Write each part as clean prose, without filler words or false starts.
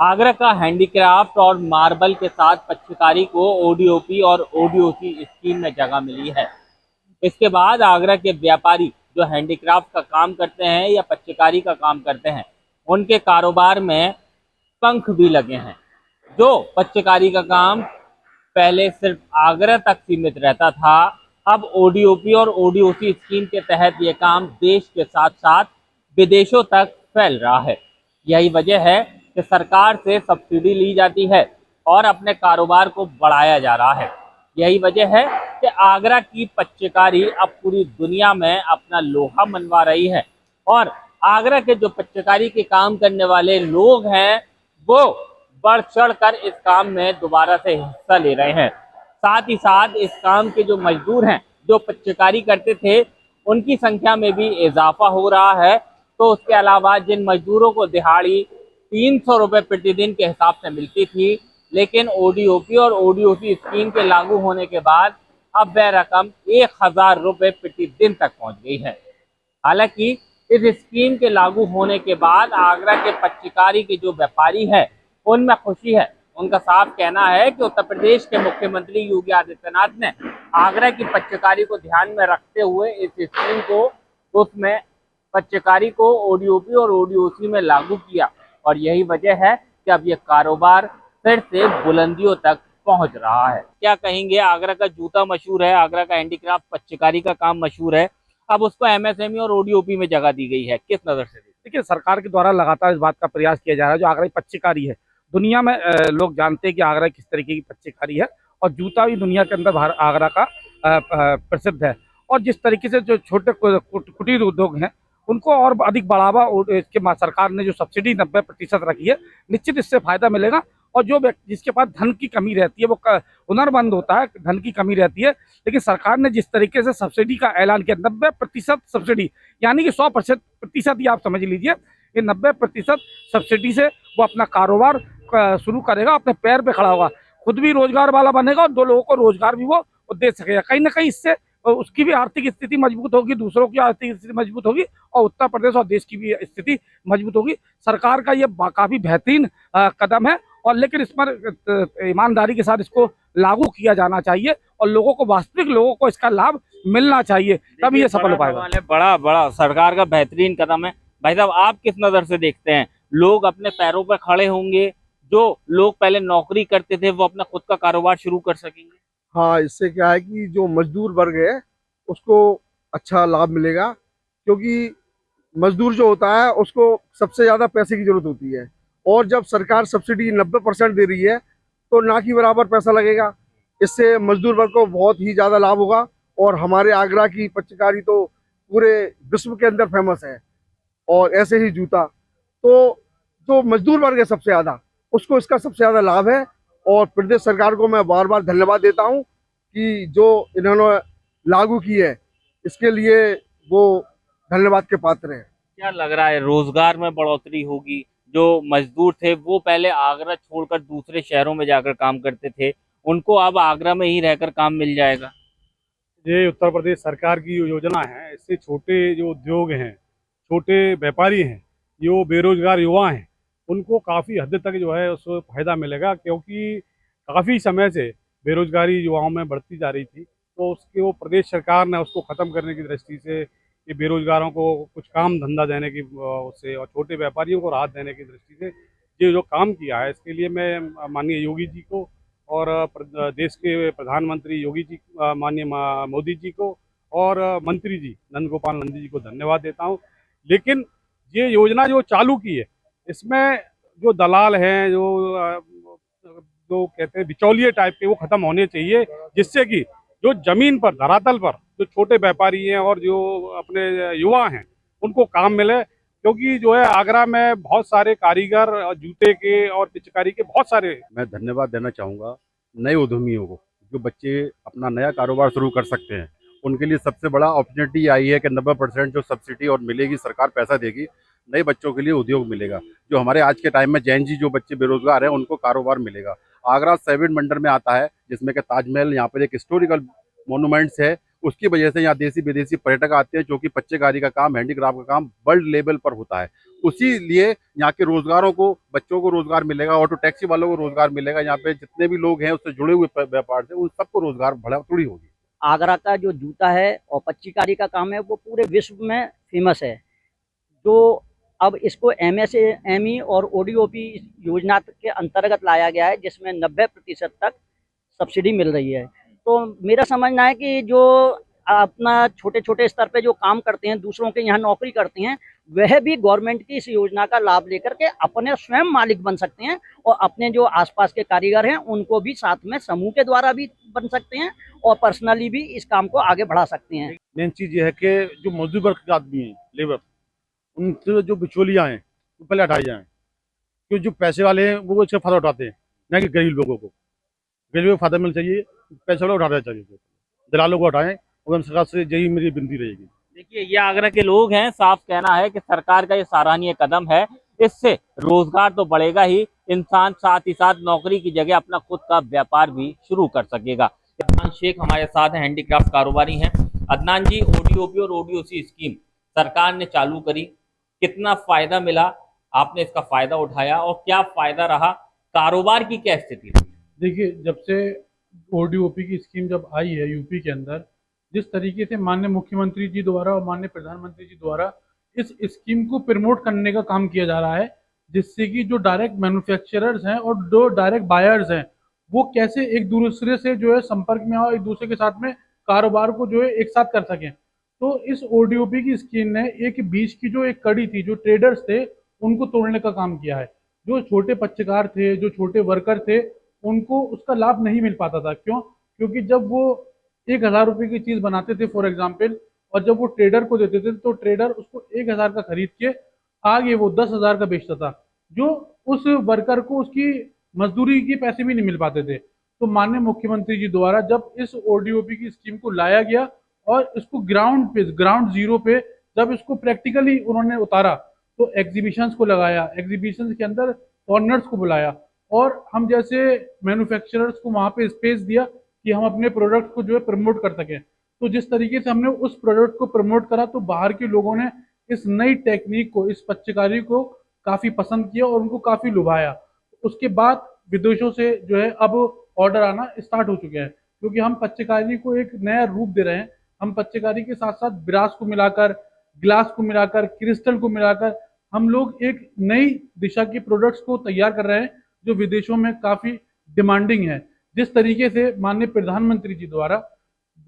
आगरा का हैंडीक्राफ्ट और मार्बल के साथ पच्चीकारी को ओडीओपी और ओडीओसी स्कीम में जगह मिली है। इसके बाद आगरा के व्यापारी जो हैंडीक्राफ्ट का काम करते हैं या पच्चीकारी का काम करते हैं, उनके कारोबार में पंख भी लगे हैं। जो पच्चीकारी का काम पहले सिर्फ आगरा तक सीमित रहता था, अब ओडीओपी और ओडीओसी स्कीम के तहत ये काम देश के साथ साथ विदेशों तक फैल रहा है। यही वजह है कि सरकार से सब्सिडी ली जाती है और अपने कारोबार को बढ़ाया जा रहा है। यही वजह है कि आगरा की पच्चीकारी अब पूरी दुनिया में अपना लोहा मनवा रही है और आगरा के जो पच्चीकारी के काम करने वाले लोग हैं, वो बढ़ चढ़ कर इस काम में दोबारा से हिस्सा ले रहे हैं। साथ ही साथ इस काम के जो मजदूर हैं, जो पच्चीकारी करते थे, उनकी संख्या में भी इजाफा हो रहा है। तो उसके अलावा जिन मजदूरों को दिहाड़ी 300 रुपये प्रतिदिन के हिसाब से मिलती थी, लेकिन ओडीओपी और ओडीओसी स्कीम के लागू होने के बाद अब वह रकम 1000 रुपये प्रतिदिन तक पहुंच गई है। हालांकि इस स्कीम के लागू होने के बाद आगरा के पच्चीकारी के जो व्यापारी हैं, उनमें खुशी है। उनका साफ कहना है कि उत्तर प्रदेश के मुख्यमंत्री योगी आदित्यनाथ ने आगरा की पच्चीकारी को ध्यान में रखते हुए इस स्कीम को, उसमें पच्चीकारी को ओडीओपी और ओडीओसी में लागू किया और यही वजह है कि अब ये कारोबार फिर से बुलंदियों तक पहुंच रहा है। क्या कहेंगे, आगरा का जूता मशहूर है, आगरा का हैंडीक्राफ्ट पच्चीकारी का काम मशहूर है, अब उसको एमएसएमई और ओडीओपी में जगह दी गई है, किस नजर से? देखिए, सरकार के द्वारा लगातार इस बात का प्रयास किया जा रहा है। जो आगरा की पच्चीकारी है, दुनिया में लोग जानते हैं कि आगरा किस तरीके की पच्चीकारी है और जूता भी दुनिया के अंदर आगरा का प्रसिद्ध है। और जिस तरीके से जो छोटे कुटीर उद्योग हैं, उनको और अधिक बढ़ावा इसके सरकार ने जो सब्सिडी 90% रखी है, निश्चित इससे फायदा मिलेगा। और जो व्यक्ति जिसके पास धन की कमी रहती है, वो हुनरमंद होता है, धन की कमी रहती है, लेकिन सरकार ने जिस तरीके से सब्सिडी का ऐलान किया, 90% सब्सिडी, यानी कि 100% ही आप समझ लीजिए, ये 90% सब्सिडी से वो अपना कारोबार शुरू करेगा, अपने पैर पे खड़ा होगा, खुद भी रोजगार वाला बनेगा और 2 लोगों को रोजगार भी वो दे सकेगा। कहीं ना कहीं इससे उसकी भी आर्थिक स्थिति मजबूत होगी, दूसरों की आर्थिक स्थिति मजबूत होगी और उत्तर प्रदेश और देश की भी स्थिति मजबूत होगी। सरकार का ये काफी बेहतरीन कदम है और लेकिन इस पर ईमानदारी के साथ इसको लागू किया जाना चाहिए और लोगों को, वास्तविक लोगों को इसका लाभ मिलना चाहिए, तभी ये सफल हो पाएगा। बड़ा बड़ा सरकार का बेहतरीन कदम है। भाई साहब, आप किस नजर से देखते हैं? लोग अपने पैरों पर खड़े होंगे, जो लोग पहले नौकरी करते थे वो अपना खुद का कारोबार शुरू कर सकेंगे। हाँ, इससे क्या है कि जो मजदूर वर्ग है उसको अच्छा लाभ मिलेगा, क्योंकि मजदूर जो होता है उसको सबसे ज़्यादा पैसे की जरूरत होती है और जब सरकार सब्सिडी 90% दे रही है तो ना कि बराबर पैसा लगेगा। इससे मजदूर वर्ग को बहुत ही ज़्यादा लाभ होगा और हमारे आगरा की पच्चीकारी तो पूरे विश्व के अंदर फेमस है। और ऐसे ही जूता, तो जो मजदूर वर्ग है सबसे ज़्यादा, उसको इसका सबसे ज़्यादा लाभ है। और प्रदेश सरकार को मैं बार बार धन्यवाद देता हूं कि जो इन्होंने लागू की है, इसके लिए वो धन्यवाद के पात्र हैं। क्या लग रहा है, रोजगार में बढ़ोतरी होगी? जो मजदूर थे वो पहले आगरा छोड़कर दूसरे शहरों में जाकर काम करते थे, उनको अब आगरा में ही रहकर काम मिल जाएगा। ये उत्तर प्रदेश सरकार की योजना है, इससे छोटे जो उद्योग हैं, छोटे व्यापारी हैं, जो बेरोजगार युवा हैं, उनको काफ़ी हद तक जो है उसको फायदा मिलेगा, क्योंकि काफ़ी समय से बेरोजगारी युवाओं में बढ़ती जा रही थी। तो उसके वो प्रदेश सरकार ने उसको ख़त्म करने की दृष्टि से, कि बेरोजगारों को कुछ काम धंधा देने की उससे और छोटे व्यापारियों को राहत देने की दृष्टि से ये जो काम किया है, इसके लिए मैं माननीय योगी जी को और देश के प्रधानमंत्री योगी जी, माननीय मोदी जी को और मंत्री जी नंद गोपाल नंदी जी को धन्यवाद देता हूँ। लेकिन ये योजना जो चालू की है, इसमें जो दलाल हैं, जो कहते हैं बिचौलिए टाइप के, वो खत्म होने चाहिए, जिससे कि जो जमीन पर, धरातल पर जो छोटे व्यापारी हैं और जो अपने युवा हैं, उनको काम मिले। क्योंकि जो है आगरा में बहुत सारे कारीगर जूते के और पिचकारी के बहुत सारे। मैं धन्यवाद देना चाहूँगा नए उद्यमियों को, जो बच्चे अपना नया कारोबार शुरू कर सकते हैं, उनके लिए सबसे बड़ा अपॉर्चुनिटी आई है कि 90% जो सब्सिडी और मिलेगी, सरकार पैसा देगी, नए बच्चों के लिए उद्योग मिलेगा। जो हमारे आज के टाइम में जैन जी जो बच्चे बेरोजगार हैं, उनको कारोबार मिलेगा। आगरा 7 मंडल में आता है, जिसमें कि ताजमहल, यहाँ पर एक हिस्टोरिकल मोनूमेंट्स है, उसकी वजह से यहाँ देसी विदेशी पर्यटक आते हैं, क्योंकि पच्चीकारी का काम, हैंडीक्राफ्ट का काम वर्ल्ड लेवल पर होता है। उसी लिए यहाँ के रोजगारों को, बच्चों को रोजगार मिलेगा, ऑटो टैक्सी वालों को रोजगार मिलेगा, यहाँ पे जितने भी लोग हैं उससे जुड़े हुए व्यापार से उन सबको रोजगार बढ़ोतरी होगी। आगरा का जो जूता है और पच्चीकारी का काम है वो पूरे विश्व में फेमस है। जो अब इसको MSME और ODOP योजना के अंतर्गत लाया गया है, जिसमें 90% तक सब्सिडी मिल रही है। तो मेरा समझना है कि जो अपना छोटे छोटे स्तर पे जो काम करते हैं, दूसरों के यहाँ नौकरी करते हैं, वह भी गवर्नमेंट की इस योजना का लाभ लेकर के अपने स्वयं मालिक बन सकते हैं और अपने जो आसपास के कारीगर हैं उनको भी साथ में समूह के द्वारा भी बन सकते हैं और पर्सनली भी इस काम को आगे बढ़ा सकते हैं। मेन चीज़ ये है कि जो मजदूर वर्ग के आदमी हैं, लेबर, उनसे जो बिचौलियाँ हैं वो पहले हटाई जाएँ, क्योंकि जो पैसे वाले हैं वो इसका फ़ायदा उठाते हैं, ना कि गरीब लोगों को। गरीबों को फ़ायदा मिलना चाहिए, पैसे वाले उठाना चाहिए, दलालों को हटाएं, और सरकार से यही मेरी विनती रहेगी। देखिए, ये आगरा के लोग हैं, साफ कहना है कि सरकार का ये सराहनीय कदम है। इससे रोजगार तो बढ़ेगा ही, इंसान साथ ही साथ नौकरी की जगह अपना खुद का व्यापार भी शुरू कर सकेगा। अदनान शेख हमारे साथ हैं, हैंडीक्राफ्ट कारोबारी हैं। अदनान जी, ODOP और ODOC स्कीम सरकार ने चालू करी, कितना फायदा मिला, आपने इसका फायदा उठाया और क्या फायदा रहा, कारोबार की क्या स्थिति रही? देखिए, जब से ODOP की स्कीम जब आई है यूपी के अंदर, जिस तरीके से माननीय मुख्यमंत्री जी द्वारा और माननीय प्रधानमंत्री जी द्वारा इस स्कीम को प्रमोट करने का काम किया जा रहा है, जिससे कि जो डायरेक्ट मैन्युफैक्चरर्स हैं और जो डायरेक्ट बायर्स हैं, वो कैसे एक दूसरे से जो है संपर्क में आओ, एक दूसरे के साथ में कारोबार को जो है एक साथ कर सकें। तो इस ODOP की स्कीम ने एक बीच की जो एक कड़ी थी, जो ट्रेडर्स थे, उनको तोड़ने का काम किया है। जो छोटे पत्रकार थे, जो छोटे वर्कर थे, उनको उसका लाभ नहीं मिल पाता था। क्यों? क्योंकि जब वो 1000 रुपये की चीज़ बनाते थे फॉर एग्जाम्पल, और जब वो ट्रेडर को देते थे तो ट्रेडर उसको 1000 का खरीद के आगे वो 10,000 का बेचता था, जो उस वर्कर को उसकी मजदूरी के पैसे भी नहीं मिल पाते थे। तो माननीय मुख्यमंत्री जी द्वारा जब इस ODOP की स्कीम को लाया गया और इसको ग्राउंड जीरो पे जब इसको प्रैक्टिकली उन्होंने उतारा, तो एग्जीबिशंस को लगाया, एग्जीबिशंस के अंदर फॉरनर्स को बुलाया और हम जैसे मैन्युफैक्चरर्स को वहाँ पे स्पेस दिया कि हम अपने प्रोडक्ट को जो है प्रमोट कर सकें। तो जिस तरीके से हमने उस प्रोडक्ट को प्रमोट करा, तो बाहर के लोगों ने इस नई टेक्निक को, इस पच्चीकारी को काफ़ी पसंद किया और उनको काफ़ी लुभाया। उसके बाद विदेशों से जो है अब ऑर्डर आना स्टार्ट हो चुके हैं, क्योंकि हम पच्चीकारी को एक नया रूप दे रहे हैं। हम पच्चीकारी के साथ साथ ब्रास को मिलाकर, ग्लास को मिलाकर, क्रिस्टल को मिलाकर हम लोग एक नई दिशा के प्रोडक्ट्स को तैयार कर रहे हैं, जो विदेशों में काफ़ी डिमांडिंग है। जिस तरीके से माननीय प्रधानमंत्री जी द्वारा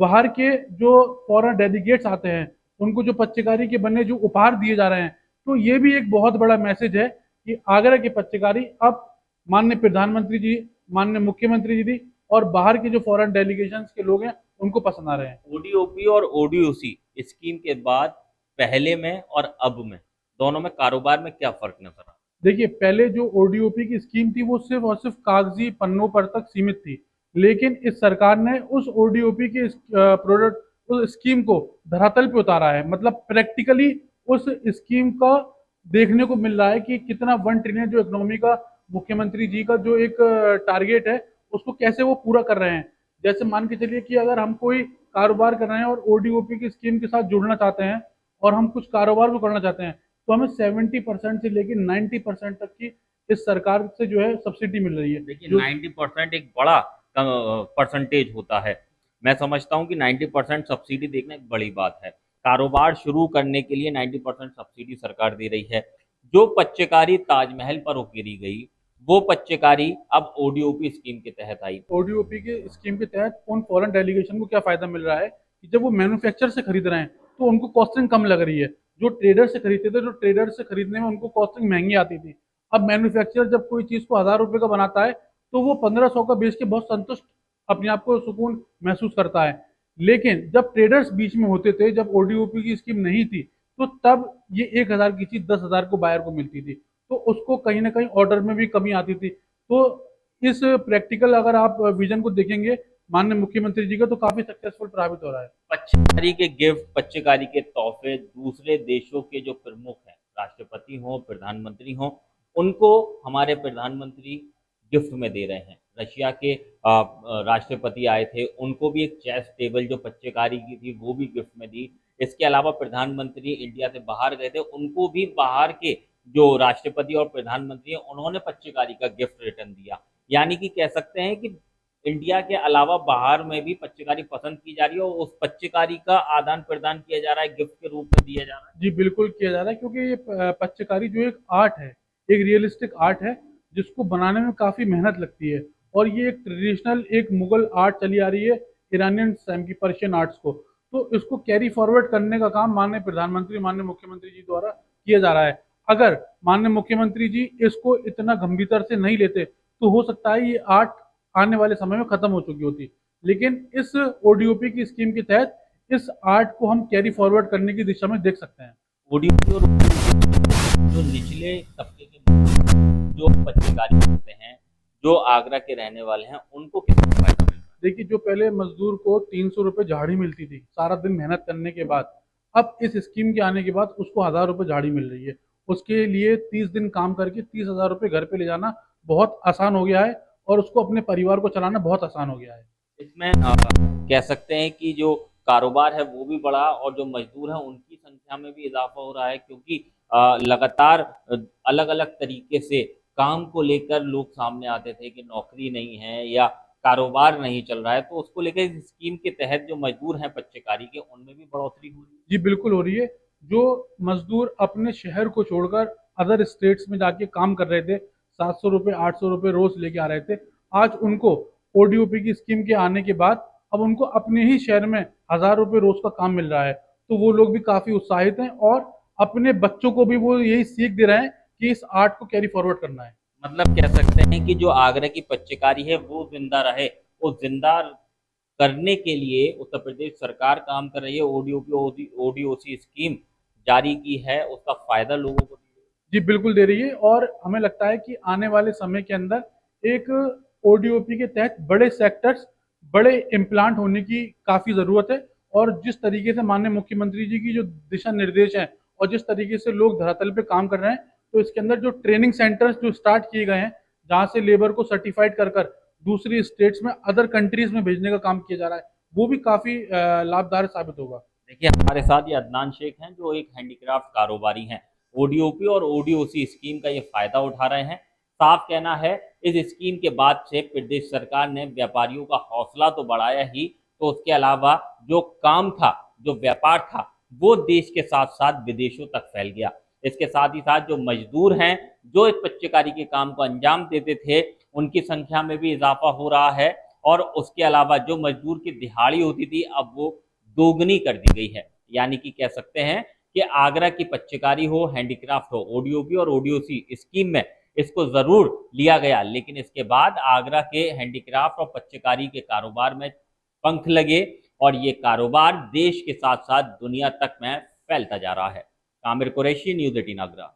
बाहर के जो फॉरेन डेलीगेट्स आते हैं, उनको जो पच्चीकारी के बने जो उपहार दिए जा रहे हैं, तो ये भी एक बहुत बड़ा मैसेज है कि आगरा की पच्चीकारी अब माननीय प्रधानमंत्री जी, माननीय मुख्यमंत्री जी और बाहर के जो फॉरेन डेलीगेशंस के लोग हैं उनको पसंद आ रहे हैं। ODOP और ODOC स्कीम के बाद पहले में और अब में दोनों में कारोबार में क्या फर्क नजर आ? देखिए, पहले जो ODOP की स्कीम थी वो सिर्फ और सिर्फ कागजी पन्नों पर तक सीमित थी, लेकिन इस सरकार ने उस ODOP के प्रोडक्ट उस स्कीम को धरातल पे उतारा है। मतलब प्रैक्टिकली उस स्कीम का देखने को मिल रहा है कि कितना 1 ट्रिलियन जो इकोनॉमी का मुख्यमंत्री जी का जो एक टारगेट है, उसको कैसे वो पूरा कर रहे हैं। जैसे मान के चलिए कि अगर हम कोई कारोबार कर रहे हैं और ODOP की स्कीम के साथ जुड़ना चाहते हैं और हम कुछ कारोबार को करना चाहते हैं, तो हमें 70% से लेकर 90% तक की इस सरकार से जो है सब्सिडी मिल रही है। देखिए, 90% एक बड़ा परसेंटेज होता है। मैं समझता हूँ कि 90% सब्सिडी देखना एक बड़ी बात है। कारोबार शुरू करने के लिए 90% सब्सिडी सरकार दे रही है। जो पच्चीकारी ताजमहल पर उकेरी गई, वो पच्चीकारी अब ODOP स्कीम के तहत आई। ODOP के स्कीम के तहत उन फॉरेन डेलीगेशन को क्या फायदा मिल रहा है कि जब वो मैन्युफैक्चर से खरीद रहे हैं तो उनको कॉस्टिंग कम लग रही है। जो ट्रेडर से खरीदते थे, जो ट्रेडर से खरीदने में उनको कॉस्टिंग महंगी आती थी, अब मैन्युफैक्चरर जब कोई चीज़ को 1000 रुपये का बनाता है तो वो 1500 का बेच के बहुत संतुष्ट, अपने आप को सुकून महसूस करता है। लेकिन जब ट्रेडर्स बीच में होते थे, जब ODOP की स्कीम नहीं थी, तो तब ये 1000 की चीज़ 10,000 को बायर को मिलती थी, तो उसको कहीं ना कहीं ऑर्डर में भी कमी आती थी। तो इस प्रैक्टिकल अगर आप विजन को देखेंगे माननीय मुख्यमंत्री जी का, तो काफ़ी सक्सेसफुल प्रभावित हो रहा है। पच्चीकारी के गिफ्ट, पच्चीकारी के तोहफे दूसरे देशों के जो प्रमुख हैं, राष्ट्रपति हों, प्रधानमंत्री हों, उनको हमारे प्रधानमंत्री गिफ्ट में दे रहे हैं। रशिया के राष्ट्रपति आए थे, उनको भी एक चेस टेबल जो पच्चीकारी की थी वो भी गिफ्ट में दी। इसके अलावा प्रधानमंत्री इंडिया से बाहर गए थे, उनको भी बाहर के जो राष्ट्रपति और प्रधानमंत्री हैं उन्होंने पच्चीकारी का गिफ्ट रिटर्न दिया। यानी कि कह सकते हैं कि इंडिया के अलावा बाहर में भी पच्चीकारी पसंद की जा रही है और उस पच्चीकारी का आदान प्रदान किया जा रहा है, गिफ्ट के रूप में दिया जा रहा है। जी बिल्कुल किया जा रहा है, क्योंकि ये पच्चीकारी जो एक आर्ट है, एक रियलिस्टिक आर्ट है, जिसको बनाने में काफ़ी मेहनत लगती है। और ये एक ट्रेडिशनल एक मुगल आर्ट चली आ रही है, ईरानियन टाइम की पर्शियन आर्ट्स को। तो इसको कैरी फॉरवर्ड करने का काम माननीय प्रधानमंत्री, माननीय मुख्यमंत्री जी द्वारा किया जा रहा है। अगर माननीय मुख्यमंत्री जी इसको इतना गंभीरता से नहीं लेते तो हो सकता है ये आर्ट आने वाले समय में खत्म हो चुकी होती। लेकिन इस ओडीओपी की स्कीम के तहत इस आर्ट को हम कैरी फॉरवर्ड करने की दिशा में देख सकते हैं। ओडीओपी और जो निचले तबके के जो पच्चीकारी करते हैं, जो आगरा के रहने वाले हैं, उनको कितना फायदा मिल रहा है? देखिए, जो पहले मजदूर को 300 रुपये झाड़ी मिलती थी सारा दिन मेहनत करने के बाद, अब इस स्कीम के आने के बाद उसको 1000 रुपये झाड़ी मिल रही है। उसके लिए 30 दिन काम करके 30,000 रुपये घर पे ले जाना बहुत आसान हो गया है और उसको अपने परिवार को चलाना बहुत आसान हो गया है। इसमें कह सकते हैं कि जो कारोबार है वो भी बढ़ा और जो मजदूर हैं उनकी संख्या में भी इजाफा हो रहा है, क्योंकि लगातार अलग-अलग तरीके से काम को लेकर लोग सामने आते थे कि नौकरी नहीं है या कारोबार नहीं चल रहा है, तो उसको लेकर इस स्कीम के तहत जो मजदूर हैं पच्चीकारी के, उनमें भी बढ़ोतरी हो रही है। जी बिल्कुल हो रही है। जो मजदूर अपने शहर को छोड़कर अदर स्टेट्स में जाके काम कर रहे थे, 700 रुपये 800 रुपये रोज लेके आ रहे थे, आज उनको ओडीओपी की स्कीम के आने के बाद अब उनको अपने ही शहर में 1000 रुपये रोज का काम मिल रहा है। तो वो लोग भी काफ़ी उत्साहित हैं और अपने बच्चों को भी वो यही सीख दे रहे हैं कि इस आर्ट को कैरी फॉरवर्ड करना है। मतलब कह सकते हैं कि जो आगरा की पच्चीकारी है वो जिंदा रहे, वो जिंदा करने के लिए उत्तर प्रदेश सरकार काम कर रही है। ओडीओपी ओडीओसी स्कीम जारी की है, उसका फायदा लोगों को जी बिल्कुल दे रही है और हमें लगता है कि आने वाले समय के अंदर एक ओडीओपी के तहत बड़े सेक्टर्स, बड़े इम्प्लांट होने की काफ़ी ज़रूरत है। और जिस तरीके से माननीय मुख्यमंत्री जी की जो दिशा निर्देश हैं और जिस तरीके से लोग धरातल पे काम कर रहे हैं, तो इसके अंदर जो ट्रेनिंग सेंटर्स जो स्टार्ट किए गए हैं, जहाँ से लेबर को सर्टिफाइड कर कर दूसरी स्टेट्स में, अदर कंट्रीज में भेजने का काम किया जा रहा है, वो भी काफ़ी लाभदायक साबित होगा। देखिए हमारे साथ ये अदनान शेख हैं जो एक हैंडीक्राफ्ट कारोबारी हैं। ओडीओपी और ओडीओसी स्कीम का ये फायदा उठा रहे हैं। साफ कहना है इस स्कीम के बाद से प्रदेश सरकार ने व्यापारियों का हौसला तो बढ़ाया ही, तो उसके अलावा जो काम था, जो व्यापार था, वो देश के साथ साथ विदेशों तक फैल गया। इसके साथ ही साथ जो मजदूर हैं, जो इस पच्चीकारी के काम को अंजाम देते थे, उनकी संख्या में भी इजाफा हो रहा है और उसके अलावा जो मजदूर की दिहाड़ी होती थी अब वो दोगुनी कर दी गई है। यानी कि कह सकते हैं कि आगरा की पच्चीकारी हो, हैंडीक्राफ्ट हो, ओडीओपी और ओडीओसी स्कीम में इसको ज़रूर लिया गया, लेकिन इसके बाद आगरा के हैंडीक्राफ्ट और पच्चीकारी के कारोबार में पंख लगे और ये कारोबार देश के साथ साथ दुनिया तक में फैलता जा रहा है। आमिर कुरैशी, न्यूज़ 18 आगरा।